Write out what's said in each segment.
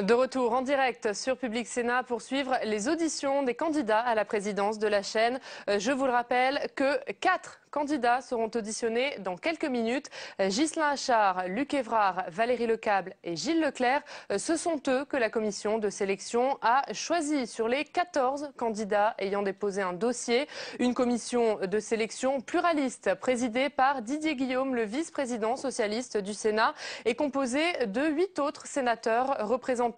De retour en direct sur Public Sénat pour suivre les auditions des candidats à la présidence de la chaîne. Je vous le rappelle que 4 candidats seront auditionnés dans quelques minutes. Ghislain Achard, Luc Évrard, Valérie Lecable et Gilles Leclerc. Ce sont eux que la commission de sélection a choisi sur les 14 candidats ayant déposé un dossier. Une commission de sélection pluraliste présidée par Didier Guillaume, le vice-président socialiste du Sénat, est composée de 8 autres sénateurs représentant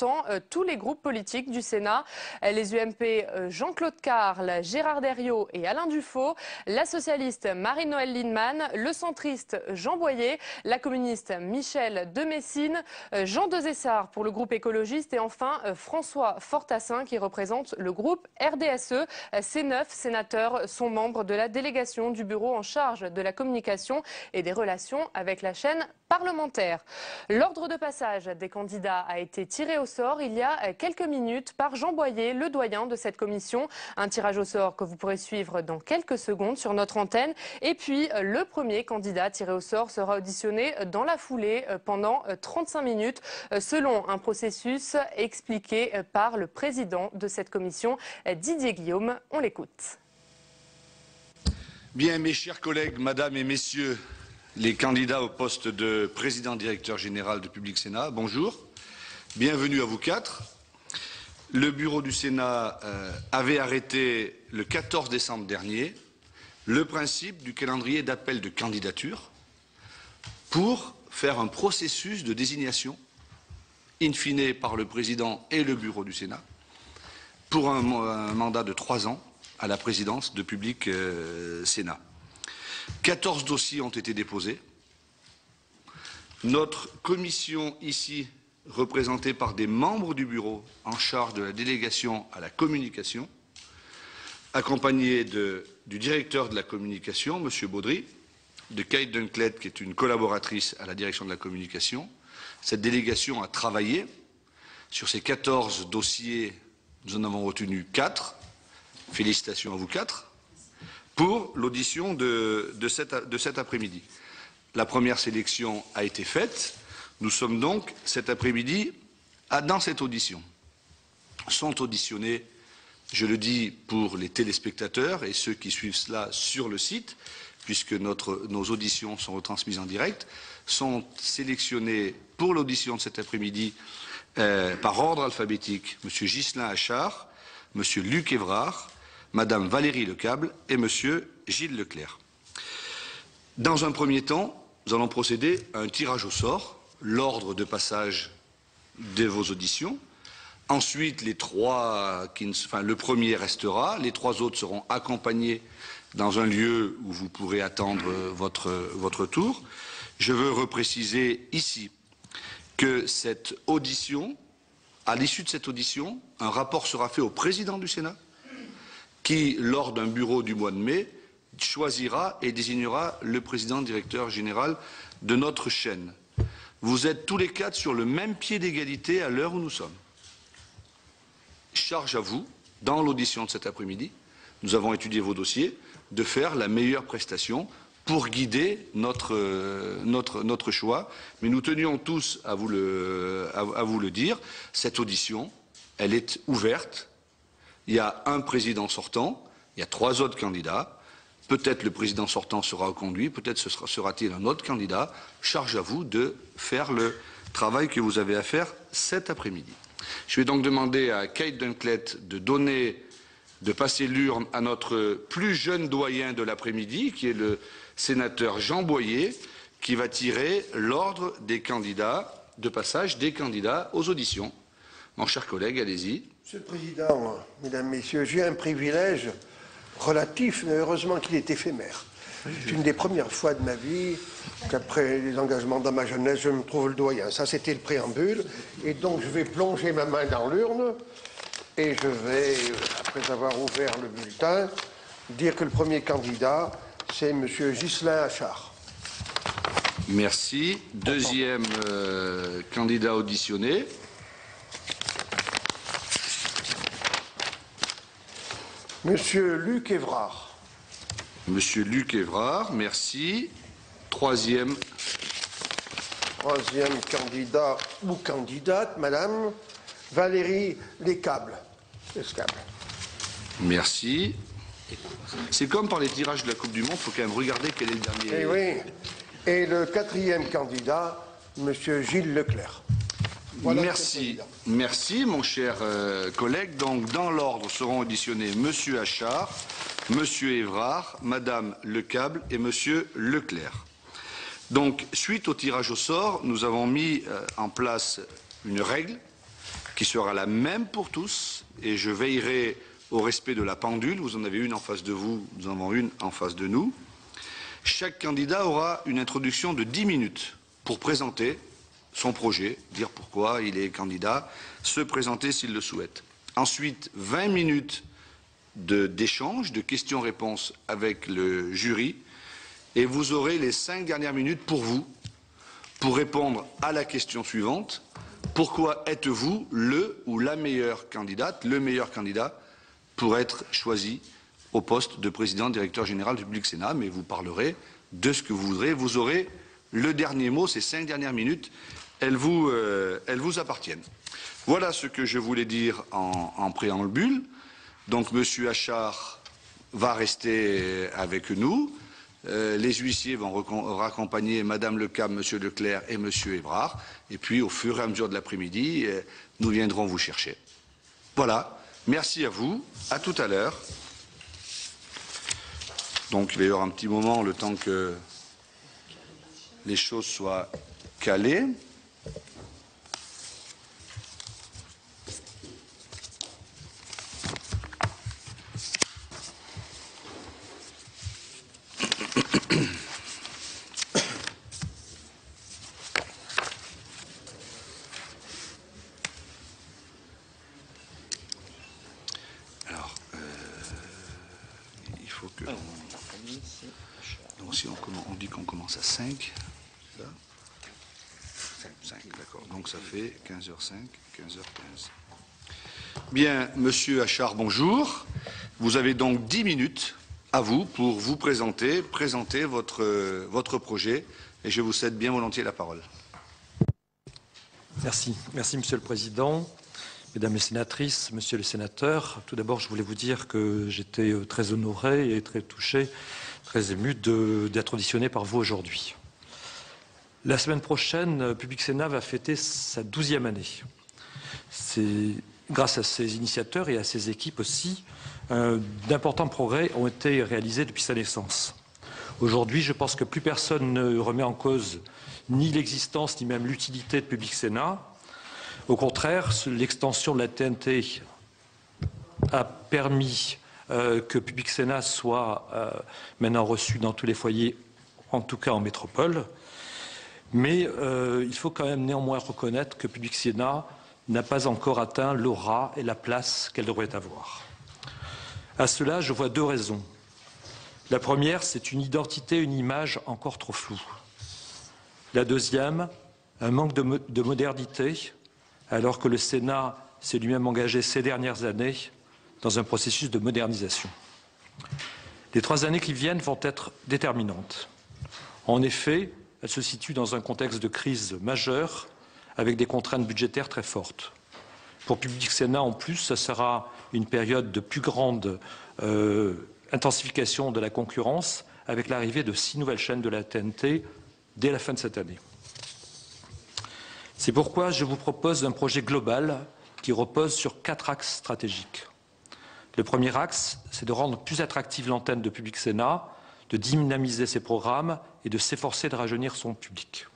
tous les groupes politiques du Sénat. Les UMP Jean-Claude Carle, Gérard Derriot et Alain Dufaux, la socialiste Marie-Noëlle Lienemann, le centriste Jean Boyer, la communiste Michel de Messine, Jean Dezessart pour le groupe écologiste et enfin François Fortassin qui représente le groupe RDSE. Ces 9 sénateurs sont membres de la délégation du bureau en charge de la communication et des relations avec la chaîne parlementaire. L'ordre de passage des candidats a été tiré au sort il y a quelques minutes par Jean Boyer, le doyen de cette commission. Un tirage au sort que vous pourrez suivre dans quelques secondes sur notre antenne. Et puis, le premier candidat tiré au sort sera auditionné dans la foulée pendant 35 minutes, selon un processus expliqué par le président de cette commission, Didier Guillaume. On l'écoute. Bien, mes chers collègues, mesdames et messieurs, les candidats au poste de président-directeur général de Public Sénat, bonjour. Bienvenue à vous 4. Le bureau du Sénat avait arrêté le 14 décembre dernier le principe du calendrier d'appel de candidature pour faire un processus de désignation, in fine par le président et le bureau du Sénat, pour un mandat de 3 ans à la présidence de Public Sénat. 14 dossiers ont été déposés. Notre commission ici, représentée par des membres du bureau en charge de la délégation à la communication, accompagnée du directeur de la communication, M. Baudry, de Kate Dunclet, qui est une collaboratrice à la direction de la communication. Cette délégation a travaillé sur ces 14 dossiers. Nous en avons retenu 4. Félicitations à vous 4 pour l'audition de cet après-midi. La première sélection a été faite. Nous sommes donc cet après-midi dans cette audition. Sont auditionnés, je le dis pour les téléspectateurs et ceux qui suivent cela sur le site, puisque nos auditions sont retransmises en direct, sont sélectionnés pour l'audition de cet après-midi par ordre alphabétique M. Ghislain Achard, M. Luc Évrard, Mme Valérie Lecable et M. Gilles Leclerc. Dans un premier temps, nous allons procéder à un tirage au sort, l'ordre de passage de vos auditions. Ensuite, le premier restera, les 3 autres seront accompagnés dans un lieu où vous pourrez attendre votre tour. Je veux repréciser ici que cette audition, à l'issue de cette audition, un rapport sera fait au président du Sénat qui, lors d'un bureau du mois de mai, choisira et désignera le président directeur général de notre chaîne. Vous êtes tous les 4 sur le même pied d'égalité à l'heure où nous sommes. Charge à vous, dans l'audition de cet après-midi, nous avons étudié vos dossiers, de faire la meilleure prestation pour guider notre choix. Mais nous tenions tous à vous le dire, cette audition, elle est ouverte. Il y a un président sortant, il y a 3 autres candidats. Peut-être le président sortant sera reconduit, peut-être sera-t-il un autre candidat. Charge à vous de faire le travail que vous avez à faire cet après-midi. Je vais donc demander à Kate Dunclet de passer l'urne à notre plus jeune doyen de l'après-midi, qui est le sénateur Jean Boyer, qui va tirer l'ordre des candidats, de passage des candidats aux auditions. Mon cher collègue, allez-y. Monsieur le Président, Mesdames, Messieurs, j'ai un privilège relatif, mais heureusement qu'il est éphémère. C'est une des premières fois de ma vie qu'après les engagements dans ma jeunesse, je me trouve le doyen. Ça, c'était le préambule. Et donc, je vais plonger ma main dans l'urne et je vais, après avoir ouvert le bulletin, dire que le premier candidat, c'est M. Ghislain Achard. Merci. Deuxième candidat auditionné. Monsieur Luc Évrard. Monsieur Luc Évrard, merci. Troisième Troisième candidat ou candidate, Madame Valérie Lescables. Merci. C'est comme par les tirages de la Coupe du Monde, il faut quand même regarder quel est le dernier. Et oui. Et le 4e candidat, M. Gilles Leclerc. Voilà. Merci. Merci, mon cher collègue. Donc, dans l'ordre seront auditionnés M. Achard, M. Évrard, Mme Lecable et M. Leclerc. Donc, suite au tirage au sort, nous avons mis en place une règle qui sera la même pour tous et je veillerai au respect de la pendule. Vous en avez une en face de vous, nous en avons une en face de nous. Chaque candidat aura une introduction de 10 minutes pour présenter son projet, dire pourquoi il est candidat, se présenter s'il le souhaite. Ensuite, 20 minutes d'échange, de questions-réponses avec le jury et vous aurez les 5 dernières minutes pour vous, pour répondre à la question suivante. Pourquoi êtes-vous le ou la meilleure candidate, le meilleur candidat pour être choisi au poste de président directeur général du Public Sénat? Mais vous parlerez de ce que vous voudrez. Vous aurez le dernier mot, ces 5 dernières minutes, elles vous appartiennent. Voilà ce que je voulais dire en préambule. Donc M. Achard va rester avec nous. Les huissiers vont raccompagner Mme Lecable, M. Leclerc et M. Évrard. Et puis, au fur et à mesure de l'après-midi, nous viendrons vous chercher. Voilà. Merci à vous. À tout à l'heure. Donc, il va y avoir un petit moment, le temps que les choses soient calées. Donc si on dit qu'on commence à 5, là. 5, d'accord. Donc ça fait 15h05, 15h15. Bien, Monsieur Achard, bonjour. Vous avez donc 10 minutes à vous pour vous présenter votre projet et je vous cède bien volontiers la parole. Merci. Merci, Monsieur le Président. Mesdames les sénatrices, Monsieur le Sénateur, tout d'abord, je voulais vous dire que j'étais très honoré et très touché, très ému d'être auditionné par vous aujourd'hui. La semaine prochaine, Public Sénat va fêter sa 12e année. C'est grâce à ses initiateurs et à ses équipes aussi, d'importants progrès ont été réalisés depuis sa naissance. Aujourd'hui, je pense que plus personne ne remet en cause ni l'existence ni même l'utilité de Public Sénat. Au contraire, l'extension de la TNT a permis que Public Sénat soit maintenant reçu dans tous les foyers, en tout cas en métropole. Mais il faut quand même néanmoins reconnaître que Public Sénat n'a pas encore atteint l'aura et la place qu'elle devrait avoir. À cela, je vois 2 raisons. La première, c'est une identité, une image encore trop floue. La deuxième, un manque de modernité, alors que le Sénat s'est lui-même engagé ces dernières années dans un processus de modernisation. Les 3 années qui viennent vont être déterminantes. En effet, elles se situent dans un contexte de crise majeure, avec des contraintes budgétaires très fortes. Pour Public Sénat, en plus, ce sera une période de plus grande intensification de la concurrence, avec l'arrivée de 6 nouvelles chaînes de la TNT dès la fin de cette année. C'est pourquoi je vous propose un projet global qui repose sur 4 axes stratégiques. Le premier axe, c'est de rendre plus attractive l'antenne de Public Sénat, de dynamiser ses programmes et de s'efforcer de rajeunir son public.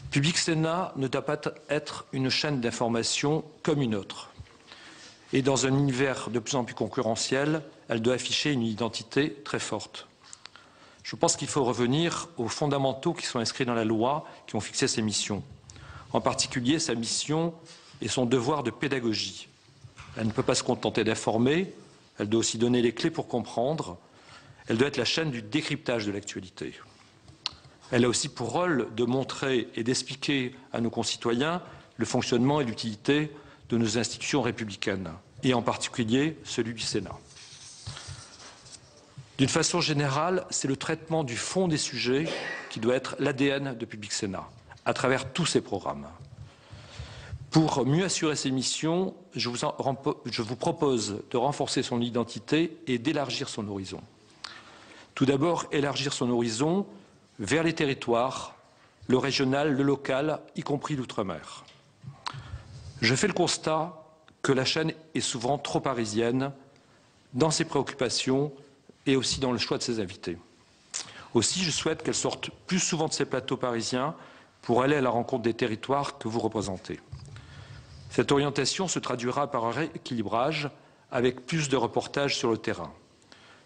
Public Sénat ne doit pas être une chaîne d'information comme une autre. Et dans un univers de plus en plus concurrentiel, elle doit afficher une identité très forte. Je pense qu'il faut revenir aux fondamentaux qui sont inscrits dans la loi, qui ont fixé ses missions. En particulier, sa mission et son devoir de pédagogie. Elle ne peut pas se contenter d'informer, elle doit aussi donner les clés pour comprendre. Elle doit être la chaîne du décryptage de l'actualité. Elle a aussi pour rôle de montrer et d'expliquer à nos concitoyens le fonctionnement et l'utilité de nos institutions républicaines, et en particulier celui du Sénat. D'une façon générale, c'est le traitement du fond des sujets qui doit être l'ADN de Public Sénat, à travers tous ses programmes. Pour mieux assurer ces missions, je vous propose de renforcer son identité et d'élargir son horizon. Tout d'abord, élargir son horizon vers les territoires, le régional, le local, y compris l'outre-mer. Je fais le constat que la chaîne est souvent trop parisienne dans ses préoccupations et aussi dans le choix de ses invités. Aussi, je souhaite qu'elle sorte plus souvent de ses plateaux parisiens pour aller à la rencontre des territoires que vous représentez. Cette orientation se traduira par un rééquilibrage avec plus de reportages sur le terrain.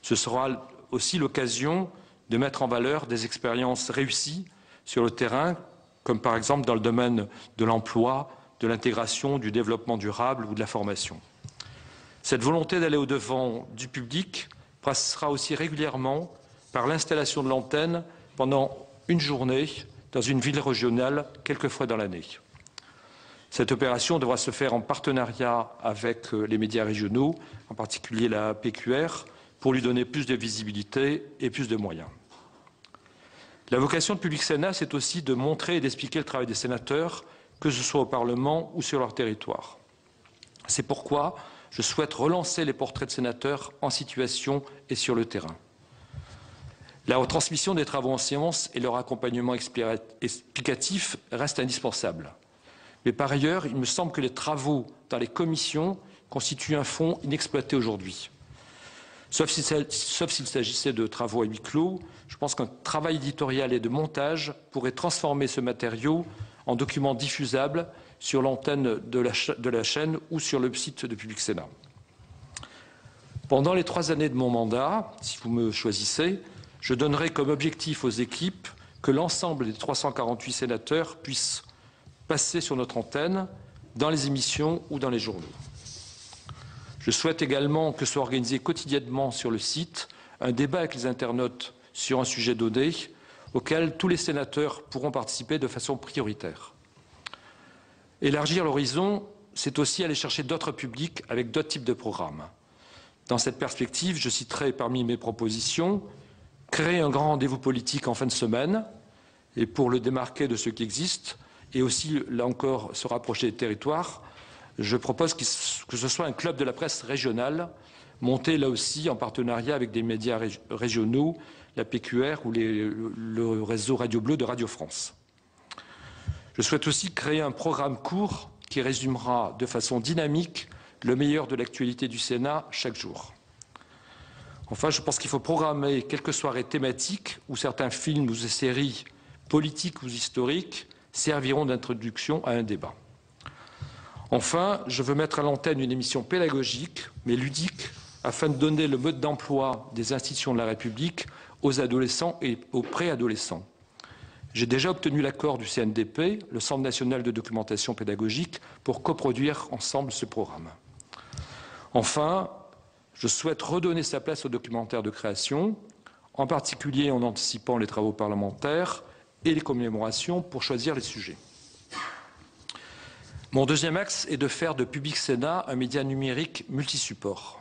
Ce sera aussi l'occasion de mettre en valeur des expériences réussies sur le terrain, comme par exemple dans le domaine de l'emploi, de l'intégration, du développement durable ou de la formation. Cette volonté d'aller au-devant du public passera aussi régulièrement par l'installation de l'antenne pendant une journée dans une ville régionale, quelques fois dans l'année. Cette opération devra se faire en partenariat avec les médias régionaux, en particulier la PQR, pour lui donner plus de visibilité et plus de moyens. La vocation de Public Sénat, c'est aussi de montrer et d'expliquer le travail des sénateurs, que ce soit au Parlement ou sur leur territoire. C'est pourquoi je souhaite relancer les portraits de sénateurs en situation et sur le terrain. La retransmission des travaux en séance et leur accompagnement explicatif restent indispensables. Mais par ailleurs, il me semble que les travaux dans les commissions constituent un fonds inexploité aujourd'hui. Sauf s'il s'agissait de travaux à huis clos, je pense qu'un travail éditorial et de montage pourrait transformer ce matériau en document diffusable sur l'antenne de la chaîne ou sur le site de Public Sénat. Pendant les 3 années de mon mandat, si vous me choisissez, je donnerai comme objectif aux équipes que l'ensemble des 348 sénateurs puissent passer sur notre antenne, dans les émissions ou dans les journaux. Je souhaite également que soit organisé quotidiennement sur le site un débat avec les internautes sur un sujet donné auquel tous les sénateurs pourront participer de façon prioritaire. Élargir l'horizon, c'est aussi aller chercher d'autres publics avec d'autres types de programmes. Dans cette perspective, je citerai parmi mes propositions créer un grand rendez-vous politique en fin de semaine et pour le démarquer de ce qui existe et aussi, là encore, se rapprocher des territoires, je propose que ce soit un club de la presse régionale, monté là aussi en partenariat avec des médias régionaux, la PQR ou le réseau Radio Bleu de Radio France. Je souhaite aussi créer un programme court qui résumera de façon dynamique le meilleur de l'actualité du Sénat chaque jour. Enfin, je pense qu'il faut programmer quelques soirées thématiques où certains films ou séries politiques ou historiques serviront d'introduction à un débat. Enfin, je veux mettre à l'antenne une émission pédagogique, mais ludique, afin de donner le mode d'emploi des institutions de la République aux adolescents et aux préadolescents. J'ai déjà obtenu l'accord du CNDP, le Centre national de documentation pédagogique, pour coproduire ensemble ce programme. Enfin, je souhaite redonner sa place au documentaire de création, en particulier en anticipant les travaux parlementaires et les commémorations pour choisir les sujets. Mon deuxième axe est de faire de Public Sénat un média numérique multisupport.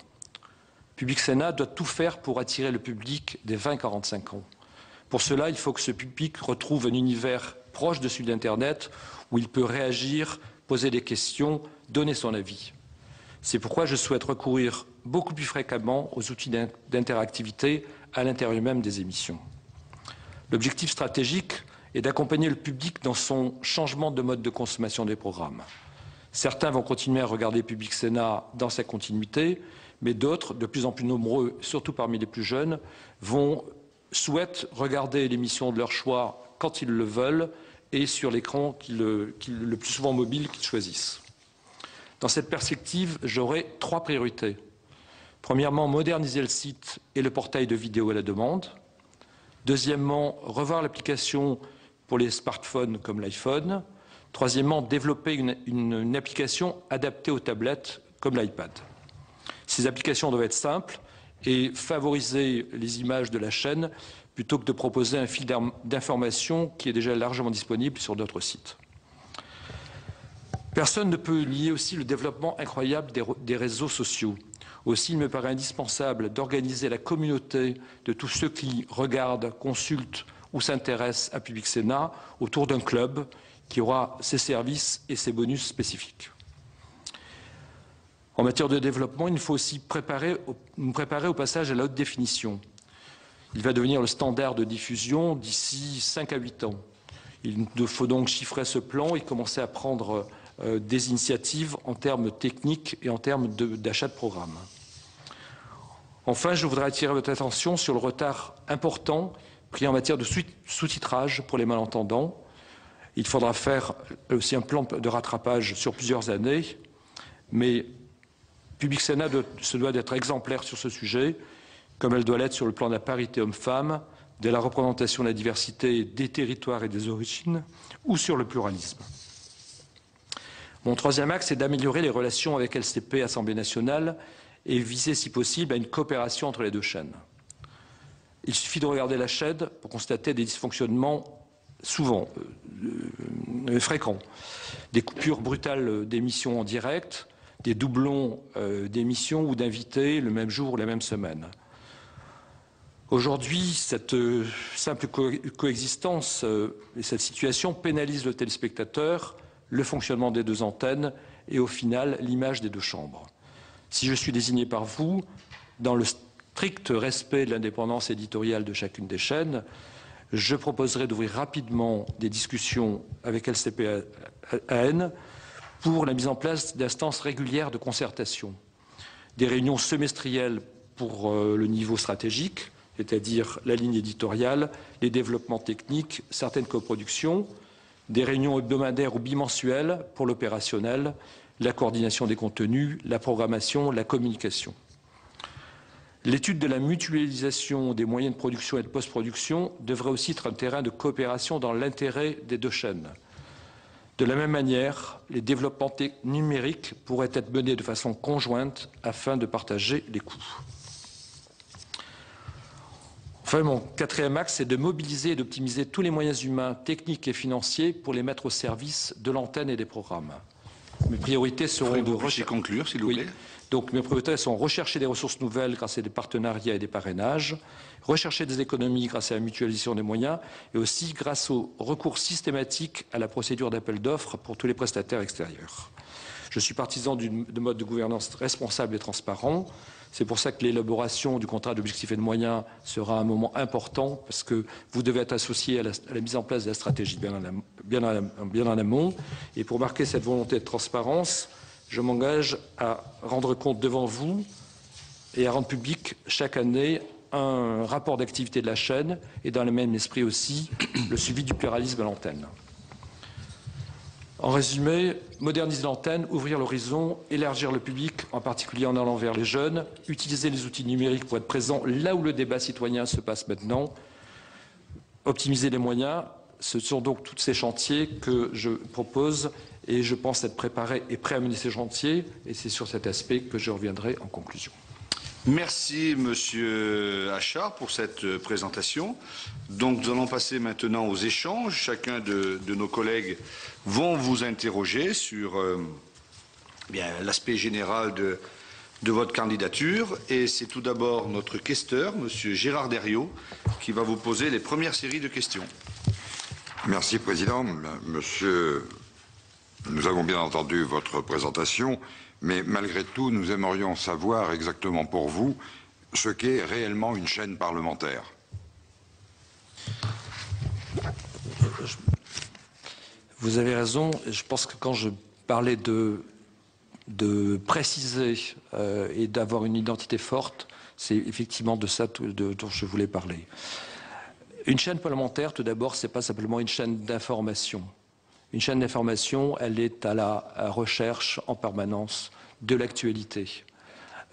Public Sénat doit tout faire pour attirer le public des 20-45 ans. Pour cela, il faut que ce public retrouve un univers proche de celui d'Internet où il peut réagir, poser des questions, donner son avis. C'est pourquoi je souhaite recourir beaucoup plus fréquemment aux outils d'interactivité à l'intérieur même des émissions. L'objectif stratégique est d'accompagner le public dans son changement de mode de consommation des programmes. Certains vont continuer à regarder Public Sénat dans sa continuité, mais d'autres, de plus en plus nombreux, surtout parmi les plus jeunes, souhaitent regarder l'émission de leur choix quand ils le veulent et sur l'écran le plus souvent mobile qu'ils choisissent. Dans cette perspective, j'aurai 3 priorités. Premièrement, moderniser le site et le portail de vidéo à la demande. Deuxièmement, revoir l'application pour les smartphones comme l'iPhone. Troisièmement, développer une application adaptée aux tablettes comme l'iPad. Ces applications doivent être simples et favoriser les images de la chaîne plutôt que de proposer un fil d'information qui est déjà largement disponible sur d'autres sites. Personne ne peut nier aussi le développement incroyable des réseaux sociaux. Aussi, il me paraît indispensable d'organiser la communauté de tous ceux qui regardent, consultent ou s'intéressent à Public Sénat autour d'un club qui aura ses services et ses bonus spécifiques. En matière de développement, il faut aussi nous préparer au passage à la haute définition. Il va devenir le standard de diffusion d'ici 5 à 8 ans. Il nous faut donc chiffrer ce plan et commencer à prendre des initiatives en termes techniques et en termes d'achat de programmes. Enfin, je voudrais attirer votre attention sur le retard important pris en matière de sous-titrage pour les malentendants. Il faudra faire aussi un plan de rattrapage sur plusieurs années, mais Public Sénat se doit d'être exemplaire sur ce sujet, comme elle doit l'être sur le plan de la parité homme-femme, de la représentation de la diversité des territoires et des origines, ou sur le pluralisme. Mon troisième axe est d'améliorer les relations avec LCP, Assemblée nationale, et viser, si possible, à une coopération entre les deux chaînes. Il suffit de regarder la chaîne pour constater des dysfonctionnements souvent fréquents. Des coupures brutales d'émissions en direct, des doublons d'émissions ou d'invités le même jour ou la même semaine. Aujourd'hui, cette simple coexistence et cette situation pénalise le téléspectateur, le fonctionnement des deux antennes et au final l'image des deux chambres. Si je suis désigné par vous, dans le strict respect de l'indépendance éditoriale de chacune des chaînes, je proposerai d'ouvrir rapidement des discussions avec LCP-AN pour la mise en place d'instances régulières de concertation, des réunions semestrielles pour le niveau stratégique, c'est-à-dire la ligne éditoriale, les développements techniques, certaines coproductions, des réunions hebdomadaires ou bimensuelles pour l'opérationnel, la coordination des contenus, la programmation, la communication. L'étude de la mutualisation des moyens de production et de post-production devrait aussi être un terrain de coopération dans l'intérêt des deux chaînes. De la même manière, les développements numériques pourraient être menés de façon conjointe afin de partager les coûts. Enfin, mon quatrième axe, c'est de mobiliser et d'optimiser tous les moyens humains, techniques et financiers pour les mettre au service de l'antenne et des programmes. Mes priorités seront de conclure, s'il vous plaît. Donc, mes priorités sont rechercher des ressources nouvelles grâce à des partenariats et des parrainages, rechercher des économies grâce à la mutualisation des moyens et aussi grâce au recours systématique à la procédure d'appel d'offres pour tous les prestataires extérieurs. Je suis partisan de mode de gouvernance responsable et transparent. C'est pour ça que l'élaboration du contrat d'objectifs et de moyens sera un moment important parce que vous devez être associé à la mise en place de la stratégie bien en amont. Et pour marquer cette volonté de transparence, je m'engage à rendre compte devant vous et à rendre public chaque année un rapport d'activité de la chaîne et dans le même esprit aussi le suivi du pluralisme à l'antenne. En résumé, moderniser l'antenne, ouvrir l'horizon, élargir le public, en particulier en allant vers les jeunes, utiliser les outils numériques pour être présent là où le débat citoyen se passe maintenant, optimiser les moyens. Ce sont donc tous ces chantiers que je propose et je pense être préparé et prêt à mener ces chantiers et c'est sur cet aspect que je reviendrai en conclusion. Merci, Monsieur Achard, pour cette présentation. Donc, nous allons passer maintenant aux échanges. Chacun de nos collègues vont vous interroger sur l'aspect général de votre candidature. Et c'est tout d'abord notre questeur, Monsieur Gérard Deriot, qui va vous poser les premières séries de questions. Merci, Président. Monsieur, nous avons bien entendu votre présentation. Mais malgré tout, nous aimerions savoir exactement pour vous ce qu'est réellement une chaîne parlementaire. Vous avez raison. Je pense que quand je parlais de préciser et d'avoir une identité forte, c'est effectivement de ça dont je voulais parler. Une chaîne parlementaire, tout d'abord, ce n'est pas simplement une chaîne d'information. Une chaîne d'information, elle est à la recherche en permanence de l'actualité.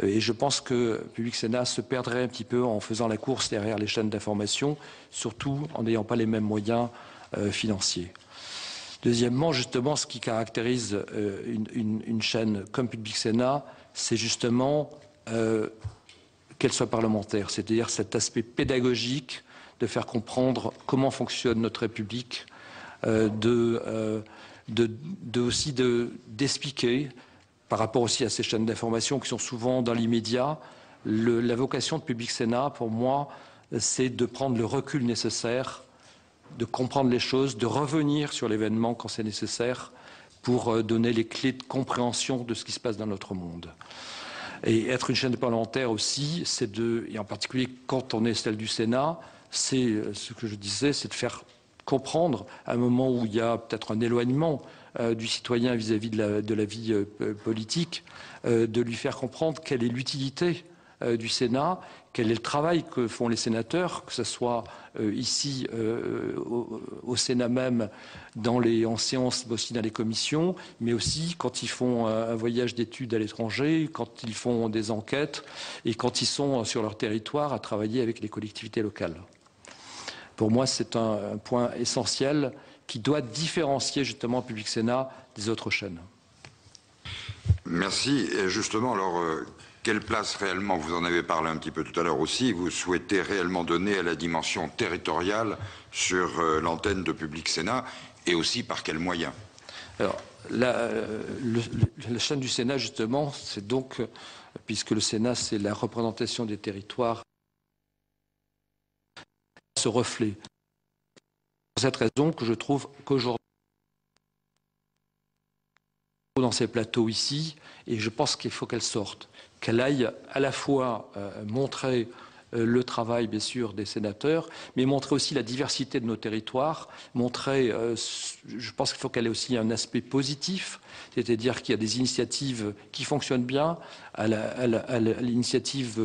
Et je pense que Public Sénat se perdrait un petit peu en faisant la course derrière les chaînes d'information, surtout en n'ayant pas les mêmes moyens financiers. Deuxièmement, justement, ce qui caractérise une chaîne comme Public Sénat, c'est justement qu'elle soit parlementaire, c'est-à-dire cet aspect pédagogique de faire comprendre comment fonctionne notre République, aussi d'expliquer, par rapport aussi à ces chaînes d'information qui sont souvent dans l'immédiat, la vocation de Public Sénat, pour moi, c'est de prendre le recul nécessaire de comprendre les choses, de revenir sur l'événement quand c'est nécessaire pour donner les clés de compréhension de ce qui se passe dans notre monde. Et être une chaîne parlementaire aussi, et en particulier quand on est celle du Sénat, c'est ce que je disais, c'est de faire comprendre à un moment où il y a peut-être un éloignement du citoyen vis-à-vis de la vie politique, de lui faire comprendre quelle est l'utilité du Sénat, quel est le travail que font les sénateurs, que ce soit ici au Sénat même, en séance, mais aussi dans les commissions, mais aussi quand ils font un voyage d'études à l'étranger, quand ils font des enquêtes et quand ils sont sur leur territoire à travailler avec les collectivités locales. Pour moi, c'est un point essentiel qui doit différencier justement Public Sénat des autres chaînes. Merci. Et justement, alors, quelle place réellement, vous en avez parlé un petit peu tout à l'heure aussi, vous souhaitez réellement donner à la dimension territoriale sur l'antenne de Public Sénat et aussi par quels moyens? Alors, la chaîne du Sénat, justement, c'est donc, puisque le Sénat, c'est la représentation des territoires, ce reflet. C'est pour cette raison que je trouve qu'aujourd'hui, dans ces plateaux ici, et je pense qu'il faut qu'elle sorte, qu'elle aille à la fois montrer le travail, bien sûr, des sénateurs, mais montrer aussi la diversité de nos territoires, montrer, je pense qu'il faut qu'elle ait aussi un aspect positif, c'est-à-dire qu'il y a des initiatives qui fonctionnent bien, à l'initiative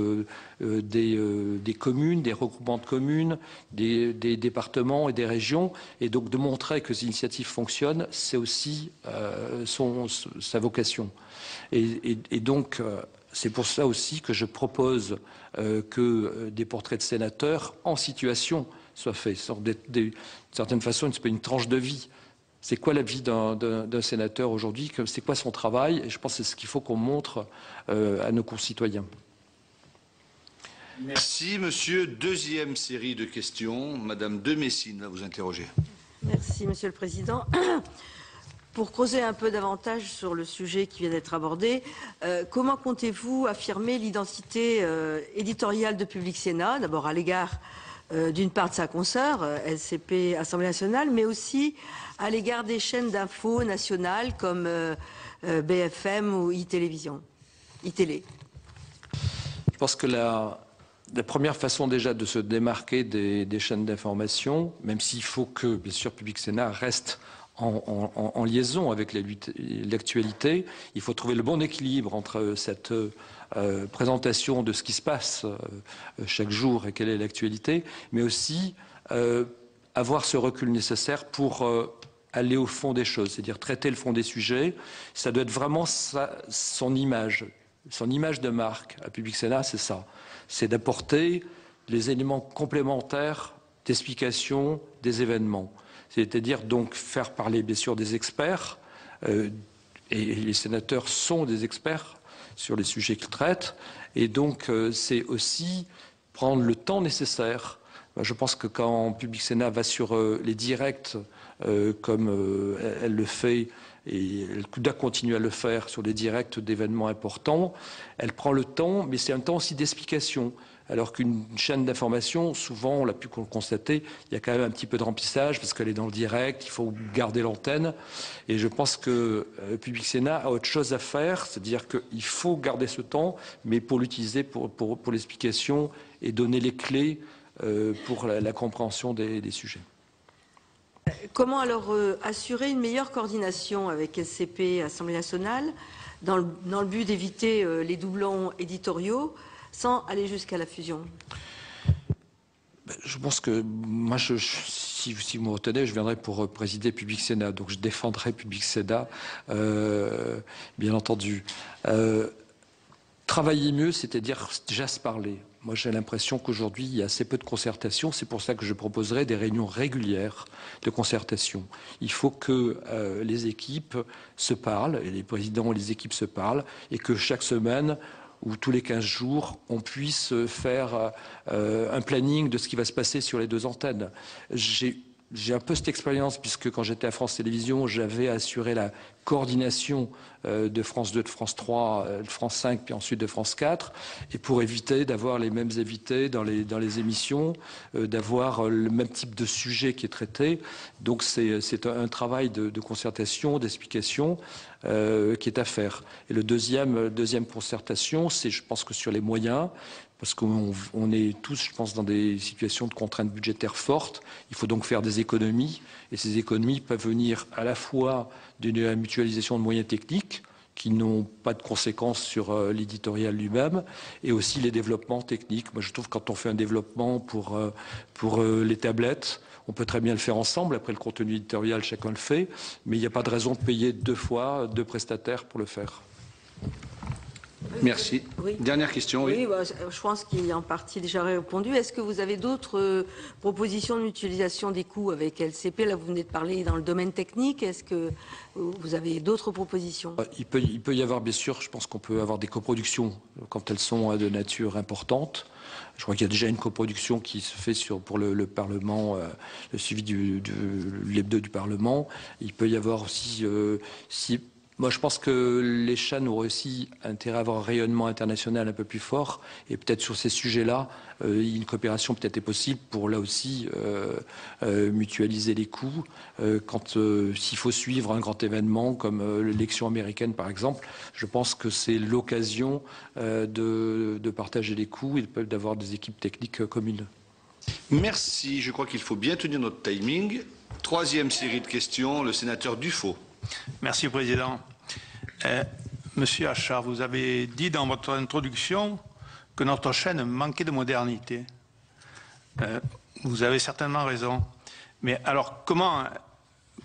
des communes, des regroupements de communes, des départements et des régions, et donc de montrer que ces initiatives fonctionnent, c'est aussi sa vocation. Et donc, c'est pour ça aussi que je propose que des portraits de sénateurs en situation soient faits. D'une certaine façon, c'est pas une tranche de vie. C'est quoi la vie d'un sénateur aujourd'hui? C'est quoi son travail? Et je pense que c'est ce qu'il faut qu'on montre à nos concitoyens. Merci, monsieur. Deuxième série de questions. Madame de Messine va vous interroger. Merci, monsieur le Président. Pour creuser un peu davantage sur le sujet qui vient d'être abordé, comment comptez-vous affirmer l'identité éditoriale de Public Sénat, d'abord à l'égard d'une part de sa consoeur, LCP Assemblée nationale, mais aussi à l'égard des chaînes d'infos nationales comme BFM ou iTélévision, iTélé? Je pense que la première façon déjà de se démarquer des chaînes d'information, même s'il faut que, bien sûr, Public Sénat reste en liaison avec l'actualité, il faut trouver le bon équilibre entre cette présentation de ce qui se passe chaque jour et quelle est l'actualité, mais aussi avoir ce recul nécessaire pour aller au fond des choses, c'est-à-dire traiter le fond des sujets. Ça doit être vraiment son image de marque à Public Sénat, c'est ça. C'est d'apporter les éléments complémentaires d'explication des événements. C'est-à-dire donc faire parler bien sûr des experts, et les sénateurs sont des experts sur les sujets qu'ils traitent, et donc c'est aussi prendre le temps nécessaire. Je pense que quand Public Sénat va sur les directs, comme elle le fait, et elle doit continuer à le faire sur les directs d'événements importants, elle prend le temps, mais c'est un temps aussi d'explication. Alors qu'une chaîne d'information, souvent, on l'a pu constater, il y a quand même un petit peu de remplissage parce qu'elle est dans le direct, il faut garder l'antenne. Et je pense que Public Sénat a autre chose à faire, c'est-à-dire qu'il faut garder ce temps, mais pour l'utiliser pour l'explication et donner les clés pour la compréhension des sujets. Comment alors assurer une meilleure coordination avec LCP Assemblée nationale dans le but d'éviter les doublons éditoriaux sans aller jusqu'à la fusion? Je pense que moi, si vous me retenez, je viendrai pour présider Public Sénat. Donc je défendrai Public Sénat, bien entendu. Travailler mieux, c'est-à-dire déjà se parler. Moi, j'ai l'impression qu'aujourd'hui, il y a assez peu de concertation. C'est pour ça que je proposerai des réunions régulières de concertation. Il faut que les équipes se parlent, et les présidents et les équipes se parlent, et que chaque semaine ou tous les 15 jours, on puisse faire un planning de ce qui va se passer sur les deux antennes. J'ai un peu cette expérience, puisque quand j'étais à France Télévisions, j'avais assuré la coordination de France 2, de France 3, de France 5, puis ensuite de France 4, et pour éviter d'avoir les mêmes invités dans les émissions, d'avoir le même type de sujet qui est traité. Donc c'est un travail de concertation, d'explication qui est à faire. Et le deuxième concertation, c'est, je pense que sur les moyens, parce qu'on est tous, je pense, dans des situations de contraintes budgétaires fortes. Il faut donc faire des économies, et ces économies peuvent venir à la fois d'une mutualisation de moyens techniques, qui n'ont pas de conséquences sur l'éditorial lui-même, et aussi les développements techniques. Moi, je trouve que quand on fait un développement pour les tablettes, on peut très bien le faire ensemble. Après, le contenu éditorial, chacun le fait, mais il n'y a pas de raison de payer deux deux prestataires pour le faire. Merci. Oui. Dernière question. Oui. Oui, je pense qu'il est en partie déjà répondu. Est-ce que vous avez d'autres propositions de mutualisation des coûts avec LCP? Là, vous venez de parler dans le domaine technique. Est-ce que vous avez d'autres propositions? Il peut y avoir, bien sûr, je pense qu'on peut avoir des coproductions quand elles sont de nature importante. Je crois qu'il y a déjà une coproduction qui se fait pour le Parlement, le suivi de l'hebdo du Parlement. Il peut y avoir aussi, moi, je pense que les chaînes auraient aussi intérêt à avoir un rayonnement international un peu plus fort. Et peut-être sur ces sujets-là, une coopération peut-être est possible pour, là aussi, mutualiser les coûts. S'il faut suivre un grand événement comme l'élection américaine, par exemple, je pense que c'est l'occasion de partager les coûts et d'avoir des équipes techniques communes. Merci. Je crois qu'il faut bien tenir notre timing. Troisième série de questions, le sénateur Dufaux. Merci, Président. Monsieur Achard, vous avez dit dans votre introduction que notre chaîne manquait de modernité. Vous avez certainement raison. Mais alors, comment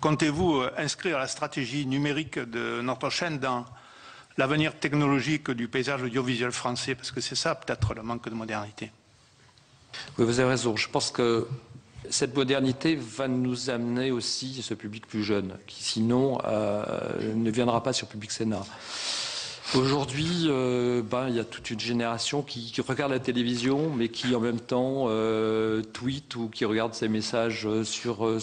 comptez-vous inscrire la stratégie numérique de notre chaîne dans l'avenir technologique du paysage audiovisuel français? Parce que c'est ça, peut-être, le manque de modernité. Oui, vous avez raison. Je pense que cette modernité va nous amener aussi à ce public plus jeune, qui sinon ne viendra pas sur Public Sénat. Aujourd'hui, il y a toute une génération qui regarde la télévision, mais qui en même temps tweet ou qui regarde ses messages sur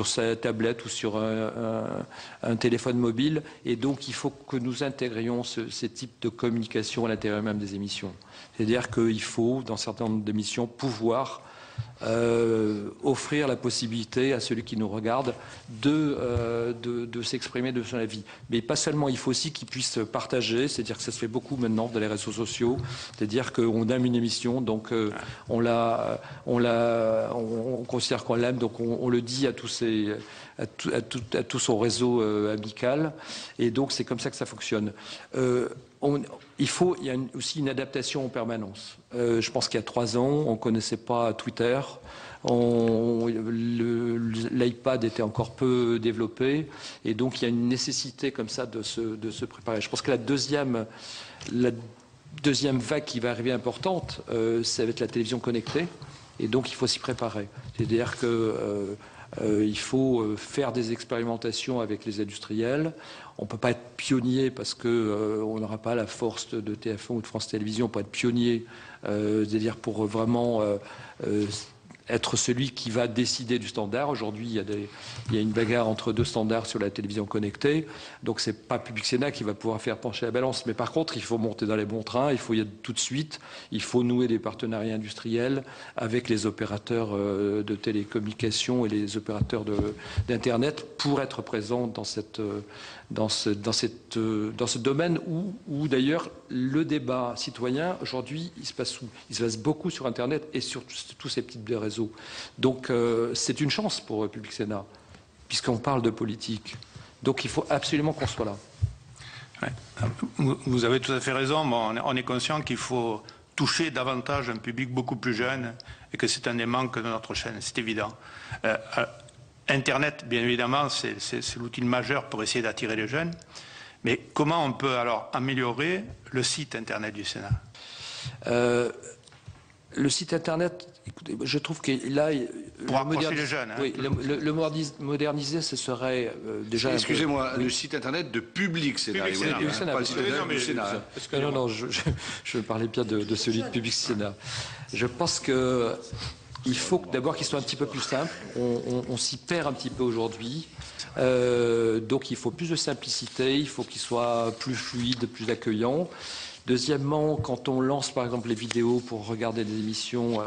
sa tablette ou sur un téléphone mobile. Et donc, il faut que nous intégrions ces types de communication à l'intérieur même des émissions. C'est-à-dire qu'il faut, dans certains nombre d'émissions, pouvoir offrir la possibilité à celui qui nous regarde de s'exprimer de son avis. Mais pas seulement, il faut aussi qu'il puisse partager, c'est-à-dire que ça se fait beaucoup maintenant dans les réseaux sociaux, c'est-à-dire qu'on aime une émission, donc on considère qu'on l'aime, donc on le dit à tout son réseau amical, et donc c'est comme ça que ça fonctionne. Il y a aussi une adaptation en permanence. Je pense qu'il y a 3 ans, on ne connaissait pas Twitter, l'iPad était encore peu développé, et donc il y a une nécessité comme ça de se préparer. Je pense que la deuxième vague qui va arriver importante, ça va être la télévision connectée, et donc il faut s'y préparer. C'est-à-dire que il faut faire des expérimentations avec les industriels. On ne peut pas être pionnier parce qu'on n'aura pas la force de TF1 ou de France Télévisions pour être pionnier, c'est-à-dire pour vraiment être celui qui va décider du standard. Aujourd'hui, il y a une bagarre entre 2 standards sur la télévision connectée, donc c'est pas Public Sénat qui va pouvoir faire pencher la balance. Mais par contre, il faut monter dans les bons trains, il faut y aller tout de suite, il faut nouer des partenariats industriels avec les opérateurs de télécommunications et les opérateurs d'Internet pour être présent dans ce domaine où d'ailleurs le débat citoyen aujourd'hui il se passe beaucoup sur Internet et sur tous ces types de réseaux. Donc c'est une chance pour Public Sénat puisqu'on parle de politique. Donc il faut absolument qu'on soit là. Ouais. Vous avez tout à fait raison. Bon, on est conscient qu'il faut toucher davantage un public beaucoup plus jeune et que c'est un des manques de notre chaîne, c'est évident. Internet, bien évidemment, c'est l'outil majeur pour essayer d'attirer les jeunes. Mais comment on peut alors améliorer le site Internet du Sénat? Le site Internet, écoutez, je trouve que là... Pour approcher les jeunes. Hein, oui, le moderniser, ce serait déjà... Excusez-moi, le site Internet de Public Sénat. Public Sénat, pas le site du Sénat. Non, je parlais bien de celui de Public Sénat. Je pense que Il faut d'abord qu'il soit un petit peu plus simple. On s'y perd un petit peu aujourd'hui. Donc il faut plus de simplicité, il faut qu'il soit plus fluide, plus accueillant. Deuxièmement, quand on lance par exemple les vidéos pour regarder des émissions,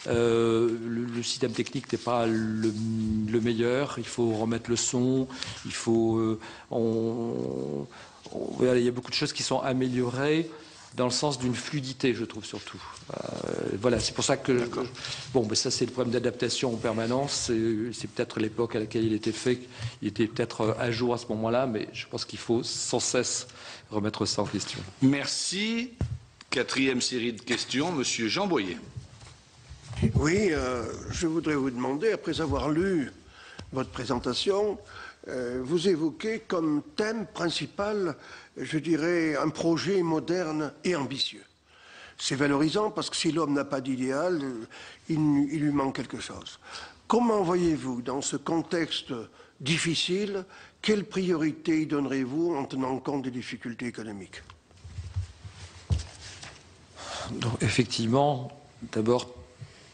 le système technique n'est pas le meilleur. Il faut remettre le son, il faut, il y a beaucoup de choses qui sont améliorées dans le sens d'une fluidité, je trouve surtout. Voilà, c'est pour ça que... Bon, mais ça c'est le problème d'adaptation en permanence. C'est peut-être l'époque à laquelle il était fait. Il était peut-être à jour à ce moment-là, mais je pense qu'il faut sans cesse remettre ça en question. Merci. Quatrième série de questions, Monsieur Jean Boyer. Oui, je voudrais vous demander, après avoir lu votre présentation, vous évoquez comme thème principal, je dirais, un projet moderne et ambitieux. C'est valorisant parce que si l'homme n'a pas d'idéal, il lui manque quelque chose. Comment voyez-vous, dans ce contexte difficile, quelle priorité y donnerez-vous en tenant compte des difficultés économiques? Donc, effectivement, d'abord,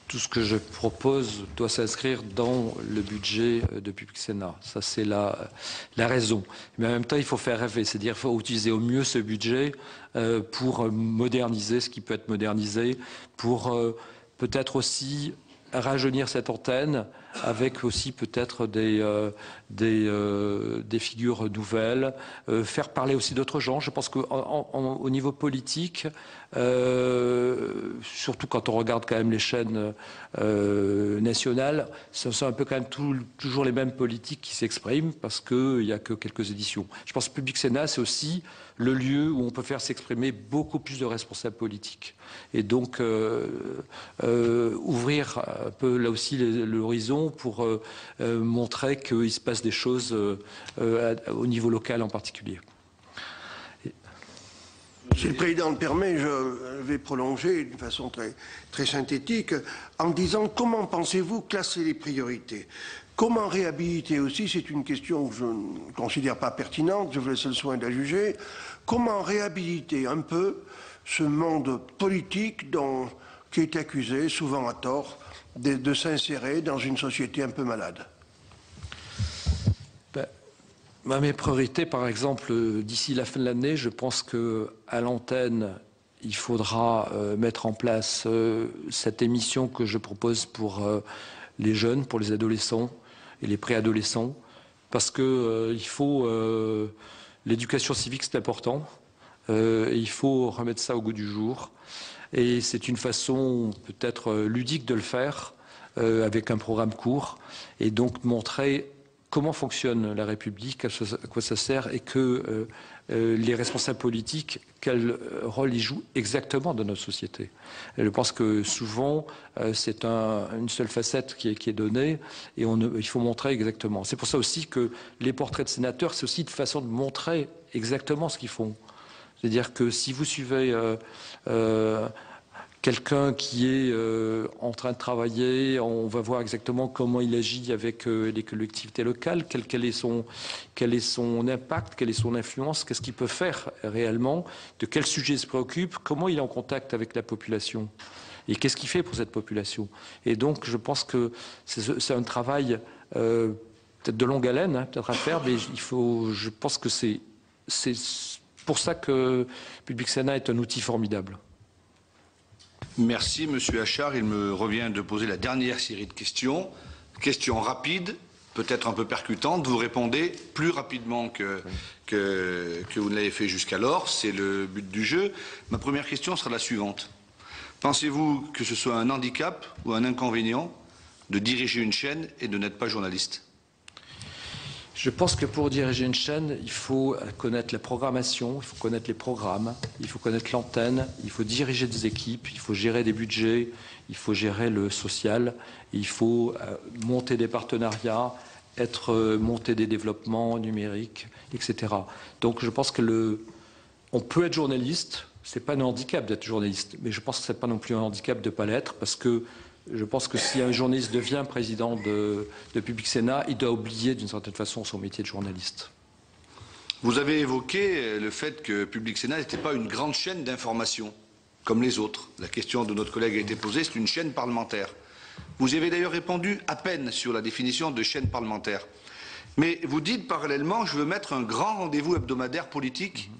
tout ce que je propose doit s'inscrire dans le budget de Public Sénat. Ça, c'est la raison. Mais en même temps, il faut faire rêver. C'est-à-dire qu'il faut utiliser au mieux ce budget pour moderniser ce qui peut être modernisé, pour peut-être aussi rajeunir cette antenne avec aussi peut-être des figures nouvelles, faire parler aussi d'autres gens. Je pense qu'au niveau politique, surtout quand on regarde quand même les chaînes nationales, ce sont un peu quand même toujours les mêmes politiques qui s'expriment parce qu'il n'y a que quelques éditions. Je pense que Public Sénat, c'est aussi le lieu où on peut faire s'exprimer beaucoup plus de responsables politiques. Et donc, ouvrir un peu là aussi l'horizon pour montrer qu'il se passe des choses au niveau local en particulier. Si le Président le permet, je vais prolonger d'une façon très synthétique en disant comment pensez-vous classer les priorités? Comment réhabiliter aussi, c'est une question que je ne considère pas pertinente, je vous laisse le soin de la juger, comment réhabiliter un peu ce monde politique qui est accusé, souvent à tort, de s'insérer dans une société un peu malade? Mes priorités, par exemple, d'ici la fin de l'année, je pense qu'à l'antenne, il faudra mettre en place cette émission que je propose pour les jeunes, pour les adolescents et les préadolescents, parce que il faut l'éducation civique, c'est important. Il faut remettre ça au goût du jour. Et c'est une façon peut-être ludique de le faire, avec un programme court, et donc montrer comment fonctionne la République, à quoi ça sert, et que les responsables politiques, quel rôle ils jouent exactement dans notre société. Et je pense que souvent, c'est une seule facette qui est donnée, et il faut montrer exactement. C'est pour ça aussi que les portraits de sénateurs, c'est aussi une façon de montrer exactement ce qu'ils font. C'est-à-dire que si vous suivez quelqu'un qui est en train de travailler, on va voir exactement comment il agit avec les collectivités locales, quel est son impact, quelle est son influence, qu'est-ce qu'il peut faire réellement, de quel sujet il se préoccupe, comment il est en contact avec la population et qu'est-ce qu'il fait pour cette population. Et donc je pense que c'est un travail peut-être de longue haleine, hein, peut-être à faire, mais je pense que c'est pour ça que Public Sénat est un outil formidable. Merci, Monsieur Achard. Il me revient de poser la dernière série de questions. Questions rapides, peut-être un peu percutantes. Vous répondez plus rapidement que vous ne l'avez fait jusqu'alors. C'est le but du jeu. Ma première question sera la suivante. Pensez-vous que ce soit un handicap ou un inconvénient de diriger une chaîne et de n'être pas journaliste ? Je pense que pour diriger une chaîne, il faut connaître la programmation, il faut connaître les programmes, il faut connaître l'antenne, il faut diriger des équipes, il faut gérer des budgets, il faut gérer le social, il faut monter des partenariats, monter des développements numériques, etc. Donc je pense que on peut être journaliste, c'est pas un handicap d'être journaliste, mais je pense que c'est pas non plus un handicap de ne pas l'être, parce que je pense que si un journaliste devient président de Public Sénat, il doit oublier d'une certaine façon son métier de journaliste. Vous avez évoqué le fait que Public Sénat n'était pas une grande chaîne d'information, comme les autres. La question de notre collègue a été posée, c'est une chaîne parlementaire. Vous y avez d'ailleurs répondu à peine sur la définition de chaîne parlementaire. Mais vous dites parallèlement, je veux mettre un grand rendez-vous hebdomadaire politique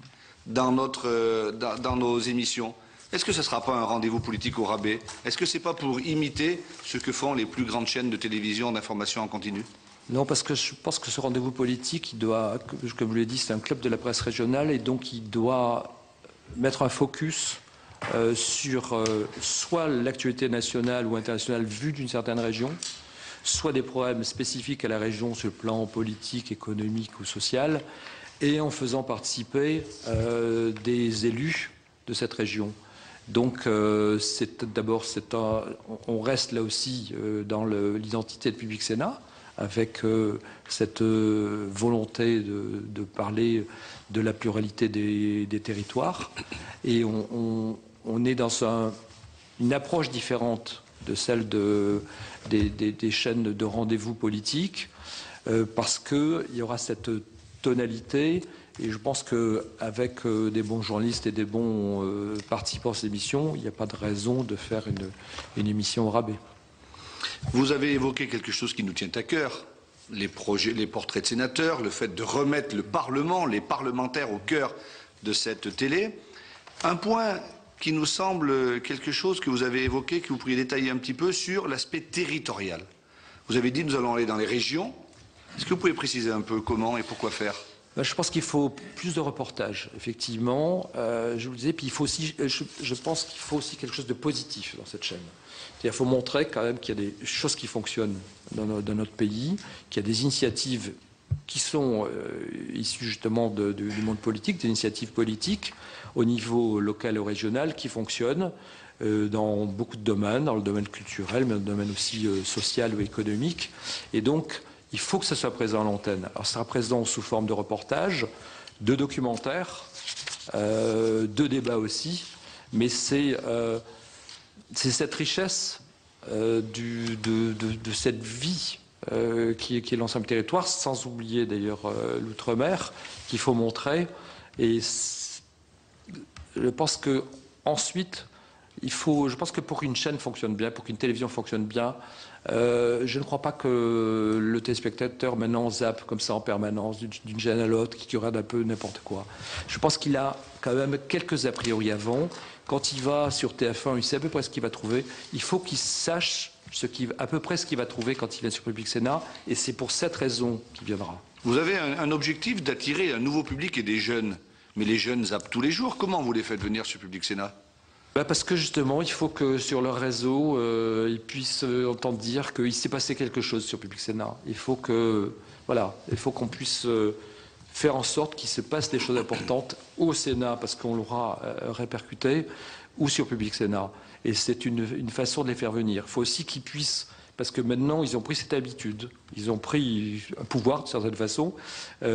dans nos émissions. Est-ce que ce ne sera pas un rendez-vous politique au rabais? Est-ce que ce n'est pas pour imiter ce que font les plus grandes chaînes de télévision d'information en continu? Non, parce que je pense que ce rendez-vous politique, il doit, comme je l'ai dit, c'est un club de la presse régionale et donc il doit mettre un focus sur soit l'actualité nationale ou internationale vue d'une certaine région, soit des problèmes spécifiques à la région sur le plan politique, économique ou social, et en faisant participer des élus de cette région. Donc d'abord, on reste là aussi dans l'identité de Public Sénat, avec cette volonté de parler de la pluralité des territoires. Et on est dans une approche différente de celle des chaînes de rendez-vous politiques, parce qu'il y aura cette tonalité. Et je pense qu'avec des bons journalistes et des bons participants à cette émission, il n'y a pas de raison de faire une émission au rabais. Vous avez évoqué quelque chose qui nous tient à cœur, les projets, les portraits de sénateurs, le fait de remettre le Parlement, les parlementaires au cœur de cette télé. Un point qui nous semble quelque chose que vous avez évoqué, que vous pourriez détailler un petit peu sur l'aspect territorial. Vous avez dit nous allons aller dans les régions. Est-ce que vous pouvez préciser un peu comment et pourquoi faire? Je pense qu'il faut plus de reportages, effectivement. Je vous le disais, puis il faut aussi, je pense qu'il faut aussi quelque chose de positif dans cette chaîne. Il faut montrer quand même qu'il y a des choses qui fonctionnent dans notre pays, qu'il y a des initiatives qui sont issues justement du monde politique, des initiatives politiques au niveau local et régional qui fonctionnent dans beaucoup de domaines, dans le domaine culturel, mais dans le domaine aussi social ou économique. Et donc, il faut que ça soit présent à l'antenne. Alors, ça sera présent sous forme de reportages, de documentaires, de débats aussi, mais c'est cette richesse de cette vie qui est l'ensemble du territoire, sans oublier d'ailleurs l'outre-mer, qu'il faut montrer. Et je pense que ensuite, je pense que pour qu'une chaîne fonctionne bien, pour qu'une télévision fonctionne bien, je ne crois pas que le téléspectateur maintenant zappe comme ça en permanence d'une chaîne à l'autre, qui regarde un peu n'importe quoi. Je pense qu'il a quand même quelques a priori avant. Quand il va sur TF1, il sait à peu près ce qu'il va trouver. Il faut qu'il sache à peu près ce qu'il va trouver quand il vient sur Public Sénat, et c'est pour cette raison qu'il viendra. Vous avez un objectif d'attirer un nouveau public et des jeunes, mais les jeunes zappent tous les jours. Comment vous les faites venir sur Public Sénat? Parce que justement, il faut que sur leur réseau, ils puissent entendre dire qu'il s'est passé quelque chose sur Public Sénat. Il faut qu'on puisse faire en sorte qu'il se passe des choses importantes au Sénat, parce qu'on l'aura répercuté, ou sur Public Sénat. Et c'est une façon de les faire venir. Il faut aussi qu'ils puissent, parce que maintenant, ils ont pris cette habitude, ils ont pris un pouvoir, de certaine façon,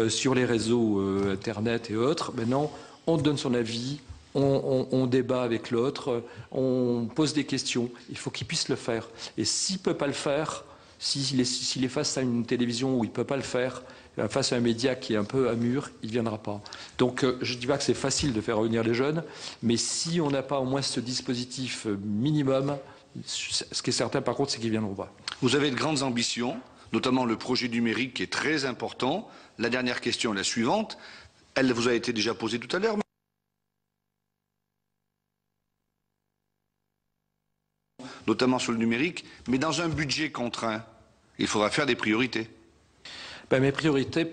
sur les réseaux Internet et autres. Maintenant, on donne son avis, on débat avec l'autre, on pose des questions. Il faut qu'il puisse le faire. Et s'il ne peut pas le faire, s'il est face à une télévision où il ne peut pas le faire, face à un média qui est un peu à mur, il ne viendra pas. Donc je ne dis pas que c'est facile de faire revenir les jeunes, mais si on n'a pas au moins ce dispositif minimum, ce qui est certain par contre, c'est qu'ils ne viendront pas. Vous avez de grandes ambitions, notamment le projet numérique qui est très important. La dernière question est la suivante. Elle vous a été déjà posée tout à l'heure. Notamment sur le numérique, mais dans un budget contraint, il faudra faire des priorités. Mes priorités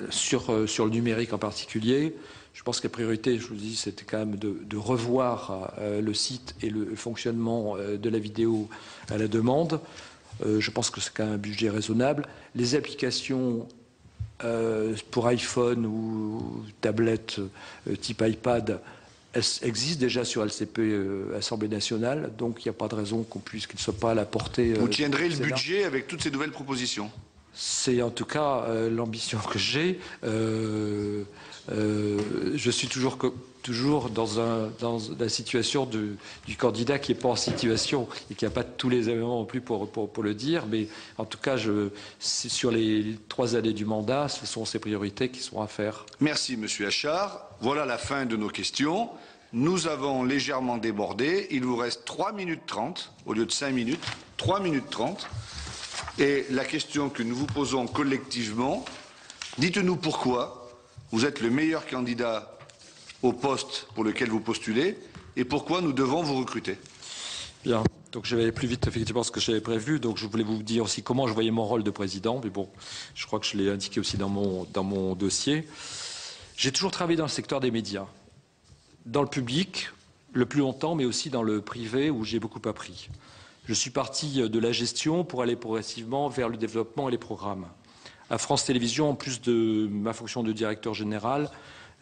sur le numérique en particulier, je pense que la priorité, je vous dis, c'était quand même de revoir le site et le fonctionnement de la vidéo à la demande. Je pense que c'est quand même un budget raisonnable. Les applications pour iPhone ou tablette type iPad, elles existent déjà sur LCP Assemblée nationale, donc il n'y a pas de raison qu'il ne soit pas à la portée. Vous tiendrez le budget avec toutes ces nouvelles propositions? C'est en tout cas l'ambition que j'ai. Je suis toujours dans la situation du candidat qui n'est pas en situation et qui n'a pas tous les éléments non plus pour le dire. Mais en tout cas, sur les 3 années du mandat, ce sont ces priorités qui seront à faire. Merci, Monsieur Achard. Voilà la fin de nos questions. nous avons légèrement débordé. Il vous reste 3 minutes 30 au lieu de 5 minutes. 3 minutes 30. Et la question que nous vous posons collectivement, dites-nous pourquoi vous êtes le meilleur candidat au poste pour lequel vous postulez et pourquoi nous devons vous recruter. Bien, donc je vais aller plus vite effectivement ce que j'avais prévu. Donc je voulais vous dire aussi comment je voyais mon rôle de président. Mais bon, je crois que je l'ai indiqué aussi dans mon dossier. J'ai toujours travaillé dans le secteur des médias, dans le public, le plus longtemps, mais aussi dans le privé où j'ai beaucoup appris. Je suis parti de la gestion pour aller progressivement vers le développement et les programmes. À France Télévisions, en plus de ma fonction de directeur général,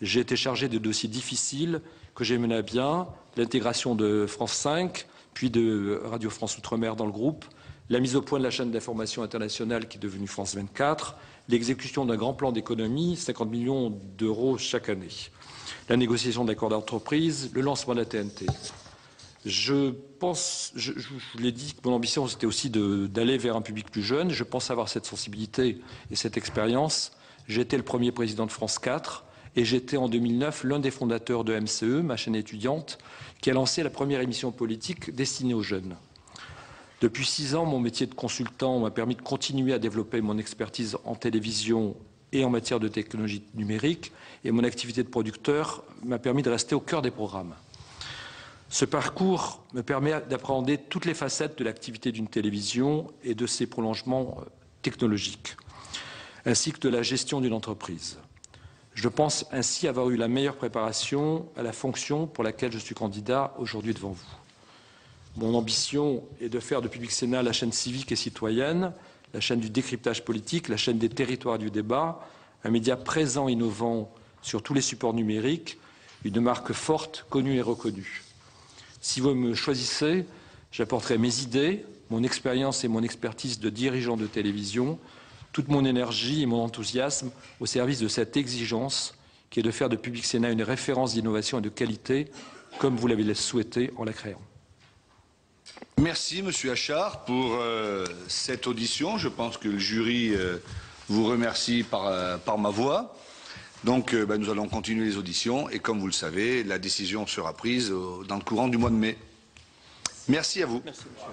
j'ai été chargé de dossiers difficiles que j'ai menés à bien, l'intégration de France 5, puis de Radio France Outre-mer dans le groupe, la mise au point de la chaîne d'information internationale qui est devenue France 24, l'exécution d'un grand plan d'économie, 50 millions d'euros chaque année, la négociation d'accords d'entreprise, le lancement de la TNT. Je vous l'ai dit, que mon ambition c'était aussi d'aller vers un public plus jeune. Je pense avoir cette sensibilité et cette expérience. J'ai été le premier président de France 4 et j'étais en 2009 l'un des fondateurs de MCE, ma chaîne étudiante, qui a lancé la première émission politique destinée aux jeunes. Depuis 6 ans, mon métier de consultant m'a permis de continuer à développer mon expertise en télévision et en matière de technologie numérique, et mon activité de producteur m'a permis de rester au cœur des programmes. Ce parcours me permet d'appréhender toutes les facettes de l'activité d'une télévision et de ses prolongements technologiques, ainsi que de la gestion d'une entreprise. Je pense ainsi avoir eu la meilleure préparation à la fonction pour laquelle je suis candidat aujourd'hui devant vous. Mon ambition est de faire de Public Sénat la chaîne civique et citoyenne, la chaîne du décryptage politique, la chaîne des territoires du débat, un média présent, innovant sur tous les supports numériques, une marque forte, connue et reconnue. Si vous me choisissez, j'apporterai mes idées, mon expérience et mon expertise de dirigeant de télévision, toute mon énergie et mon enthousiasme au service de cette exigence qui est de faire de Public Sénat une référence d'innovation et de qualité, comme vous l'avez souhaité en la créant. Merci, Monsieur Achard, pour cette audition. Je pense que le jury vous remercie par ma voix. Donc, nous allons continuer les auditions et, comme vous le savez, la décision sera prise dans le courant du mois de mai. Merci à vous. Merci, monsieur.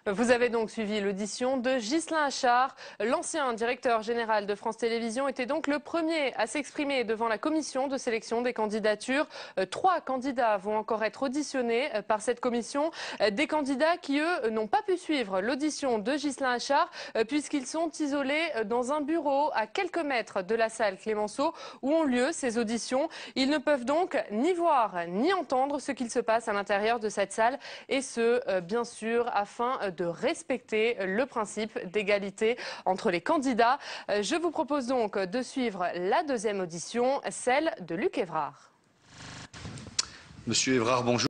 Vous avez donc suivi l'audition de Ghislain Achard. L'ancien directeur général de France Télévisions était donc le premier à s'exprimer devant la commission de sélection des candidatures. 3 candidats vont encore être auditionnés par cette commission. Des candidats qui, eux, n'ont pas pu suivre l'audition de Ghislain Achard puisqu'ils sont isolés dans un bureau à quelques mètres de la salle Clémenceau où ont lieu ces auditions. Ils ne peuvent donc ni voir ni entendre ce qu'il se passe à l'intérieur de cette salle et ce, bien sûr, afin de respecter le principe d'égalité entre les candidats. Je vous propose donc de suivre la deuxième audition, celle de Luc Évrard. Monsieur Évrard, bonjour.